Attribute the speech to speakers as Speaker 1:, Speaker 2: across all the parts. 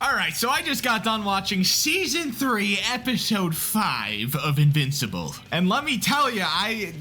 Speaker 1: Alright, so I just got done watching Season 3, Episode 5 of Invincible. And let me tell you, I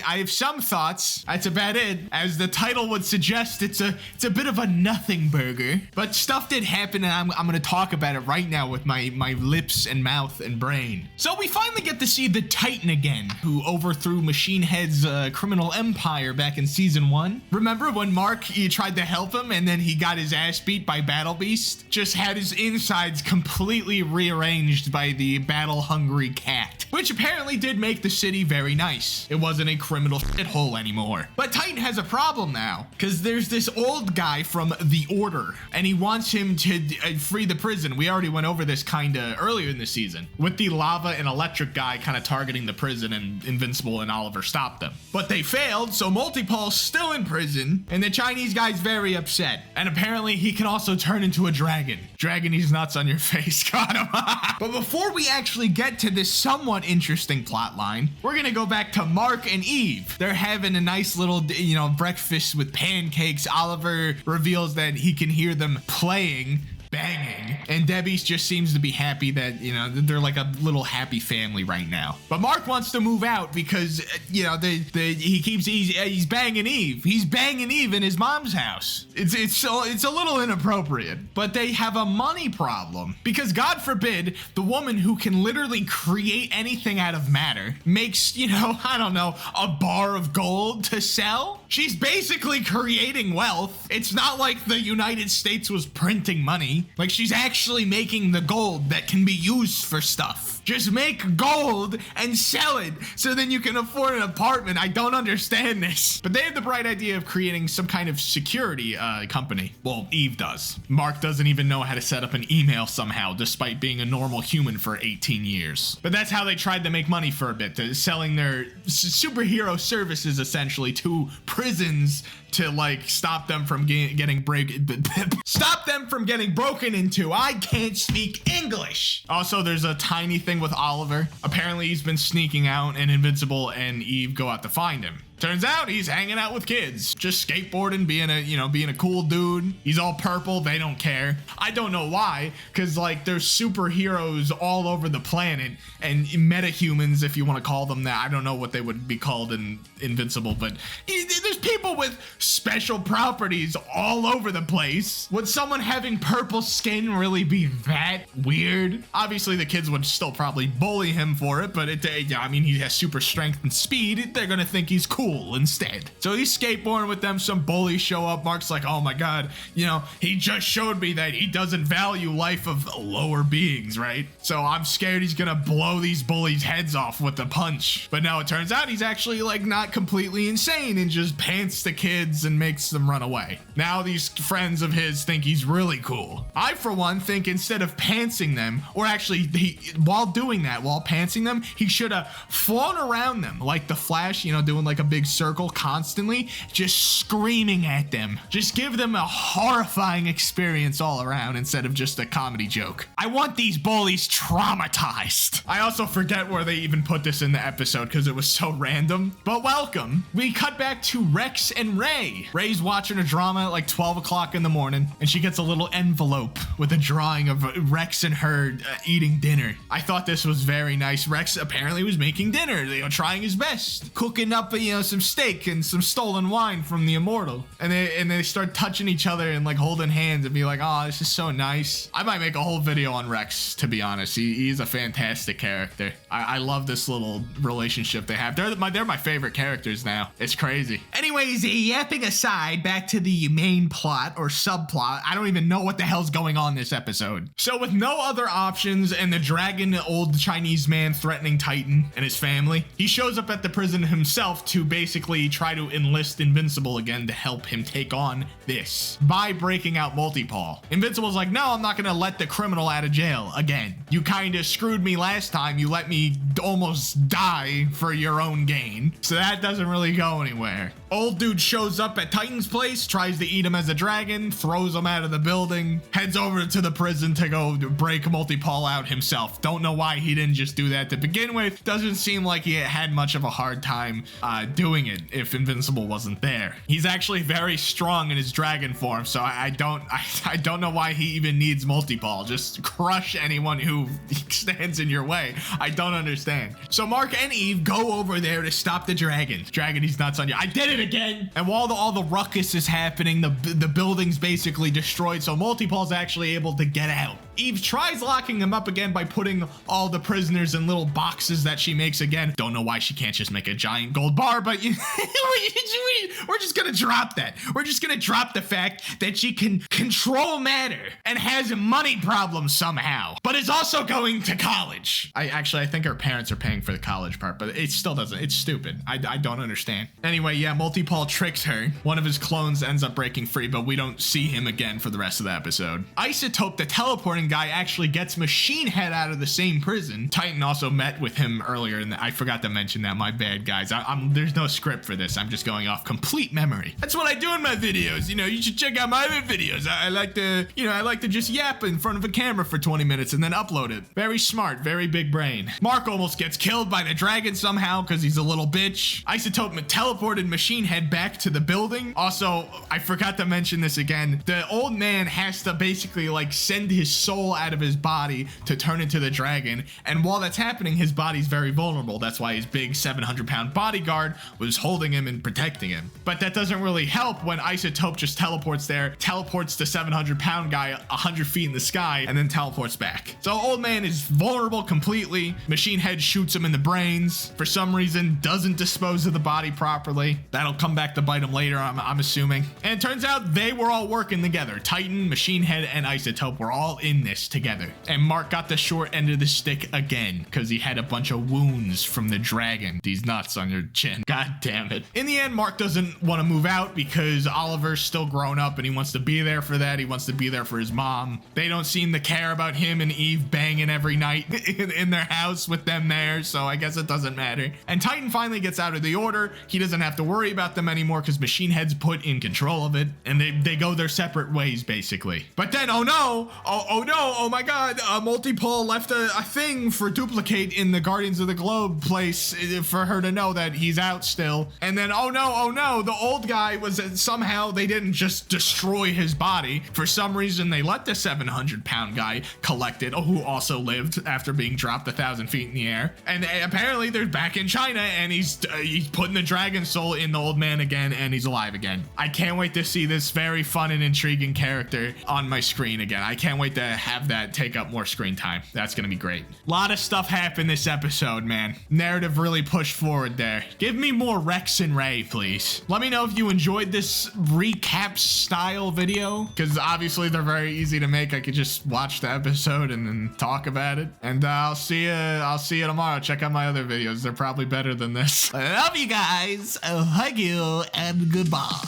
Speaker 1: have some thoughts. That's about it. As the title would suggest, it's a bit of a nothing burger. But stuff did happen, and I'm going to talk about it right now with my lips and mouth and brain. So we finally get to see the Titan again, who overthrew Machine Head's criminal empire back in Season 1. Remember when Mark, he tried to help him, and then he got his ass beat by Battle Beast? Just had his insides completely rearranged by the battle-hungry cat, which apparently did make the city very nice. It wasn't a criminal shithole anymore. But Titan has a problem now, because there's this old guy from the Order, and he wants him to free the prison. We already went over this kinda earlier in the season, with the lava and electric guy kind of targeting the prison, and Invincible and Oliver stopped them. But they failed, so Multipol's still in prison, and the Chinese guy's very upset. And apparently he can also turn into a dragon. Dragon, he's nuts on your face. Got him. But before we actually get to this somewhat interesting plot line, we're gonna go back to Mark and Eve. They're having a nice little, breakfast with pancakes. Oliver reveals that he can hear them playing, banging, and Debbie just seems to be happy that, they're like a little happy family right now. But Mark wants to move out because, he's banging Eve. He's banging Eve in his mom's house. It's a little inappropriate, but they have a money problem because, God forbid, the woman who can literally create anything out of matter makes, a bar of gold to sell. She's basically creating wealth. It's not like the United States was printing money. Like, she's actually making the gold that can be used for stuff. Just make gold and sell it so then you can afford an apartment. I don't understand this. But they have the bright idea of creating some kind of security company. Well, Eve does. Mark doesn't even know how to set up an email somehow, despite being a normal human for 18 years. But that's how they tried to make money for a bit, selling their superhero services essentially to prisons to stop them from getting broken into. I can't speak English. Also, there's a tiny thing with Oliver. Apparently he's been sneaking out, and Invincible and Eve go out to find him. Turns out he's hanging out with kids, just skateboarding, being a cool dude. He's all purple. They don't care. I don't know why, because there's superheroes all over the planet, and metahumans, if you want to call them that. I don't know what they would be called in Invincible, but there's people with special properties all over the place. Would someone having purple skin really be that weird? Obviously, the kids would still probably bully him for it, but he has super strength and speed. They're gonna think he's cool instead. So he's skateboarding with them. Some bullies show up. Mark's like, oh my god, he just showed me that he doesn't value life of lower beings, right? So I'm scared he's gonna blow these bullies' heads off with a punch. But now it turns out he's actually not completely insane and just pants the kids and makes them run away. Now these friends of his think he's really cool. I, for one, think instead of pantsing them, or actually while pantsing them, he should have flown around them like the Flash, doing a big circle constantly, just screaming at them. Just give them a horrifying experience all around instead of just a comedy joke. I want these bullies traumatized. I also forget where they even put this in the episode because it was so random. But welcome. We cut back to Rex and Ray. Ray's watching a drama at 12 o'clock in the morning, and she gets a little envelope with a drawing of Rex and her eating dinner. I thought this was very nice. Rex apparently was making dinner, trying his best, cooking up some steak and some stolen wine from the Immortal, and they start touching each other and holding hands and be like, oh, this is so nice. I might make a whole video on Rex, to be honest. He's a fantastic character. I love this little relationship they have. They're my favorite characters now. It's crazy. Anyways, yapping aside, back to the main plot or subplot. I don't even know what the hell's going on this episode. So with no other options and the dragon old Chinese man threatening Titan and his family, he shows up at the prison himself to basically try to enlist Invincible again to help him take on this by breaking out Multipol. Invincible's like, no, I'm not gonna let the criminal out of jail again. You kind of screwed me last time. You let me almost die for your own gain. So that doesn't really go anywhere. Old dude shows up at Titan's place, tries to eat him as a dragon, throws him out of the building, heads over to the prison to go break Multipol out himself. Don't know why he didn't just do that to begin with. Doesn't seem like he had much of a hard time doing doing it if Invincible wasn't there. He's actually very strong in his dragon form, so I don't know why he even needs multi-ball. Just crush anyone who stands in your way. I don't understand. So Mark and Eve go over there to stop the dragon. Dragon, he's nuts on you. I did it again. And while all the ruckus is happening, the building's basically destroyed, so multi-ball's actually able to get out. Eve tries locking him up again by putting all the prisoners in little boxes that she makes again. Don't know why she can't just make a giant gold bar, but we're just gonna drop that. We're just gonna drop the fact that she can control matter and has money problems somehow, but is also going to college. I think her parents are paying for the college part, but it still doesn't. It's stupid. I don't understand. Anyway, yeah, Multi-Paul tricks her. One of his clones ends up breaking free, but we don't see him again for the rest of the episode. Isotope, the teleporting guy, actually gets Machine Head out of the same prison. Titan also met with him earlier, and I forgot to mention that. My bad, guys. There's no script for this. I'm just going off complete memory. That's what I do in my videos. You know, you should check out my other videos. I like to just yap in front of a camera for 20 minutes and then upload it. Very smart, very big brain. Mark almost gets killed by the dragon somehow because he's a little bitch. Isotope teleported Machine Head back to the building. Also, I forgot to mention this again. The old man has to basically like send his soul out of his body to turn into the dragon. And while that's happening, his body's very vulnerable. That's why his big 700-pound bodyguard was holding him and protecting him. But that doesn't really help when Isotope just teleports there, teleports the 700-pound guy 100 feet in the sky, and then teleports back. So old man is vulnerable completely. Machine Head shoots him in the brains. For some reason, doesn't dispose of the body properly. That'll come back to bite him later, I'm assuming. And it turns out they were all working together. Titan, Machine Head, and Isotope were all in this together. And Mark got the short end of the stick again because he had a bunch of wounds from the dragon. These nuts on your chin. God damn it. In the end, Mark doesn't want to move out because Oliver's still grown up and he wants to be there for that. He wants to be there for his mom. They don't seem to care about him and Eve banging every night in their house with them there, so I guess it doesn't matter. And Titan finally gets out of the order. He doesn't have to worry about them anymore because Machine Head's put in control of it, and they go their separate ways basically. But then, oh no, oh my god, Multi-Pole left a thing for Duplicate in the Guardians of the Globe place for her to know that he's out still. And then, oh no, the old guy was somehow they didn't just destroy his body. For some reason, they let the 700-pound guy collect it, who also lived after being dropped 1,000 feet in the air. And apparently they're back in China, and he's putting the dragon soul in the old man again, and he's alive again. I can't wait to see this very fun and intriguing character on my screen again. I can't wait to have that take up more screen time. That's gonna be great. A lot of stuff happened this episode, man. Narrative really pushed forward there. Give me more Rex and Ray, please. Let me know if you enjoyed this recap style video, because obviously they're very easy to make. I could just watch the episode and then talk about it. And I'll see you tomorrow. Check out my other videos. They're probably better than this. I love you guys. I'll hug you and goodbye.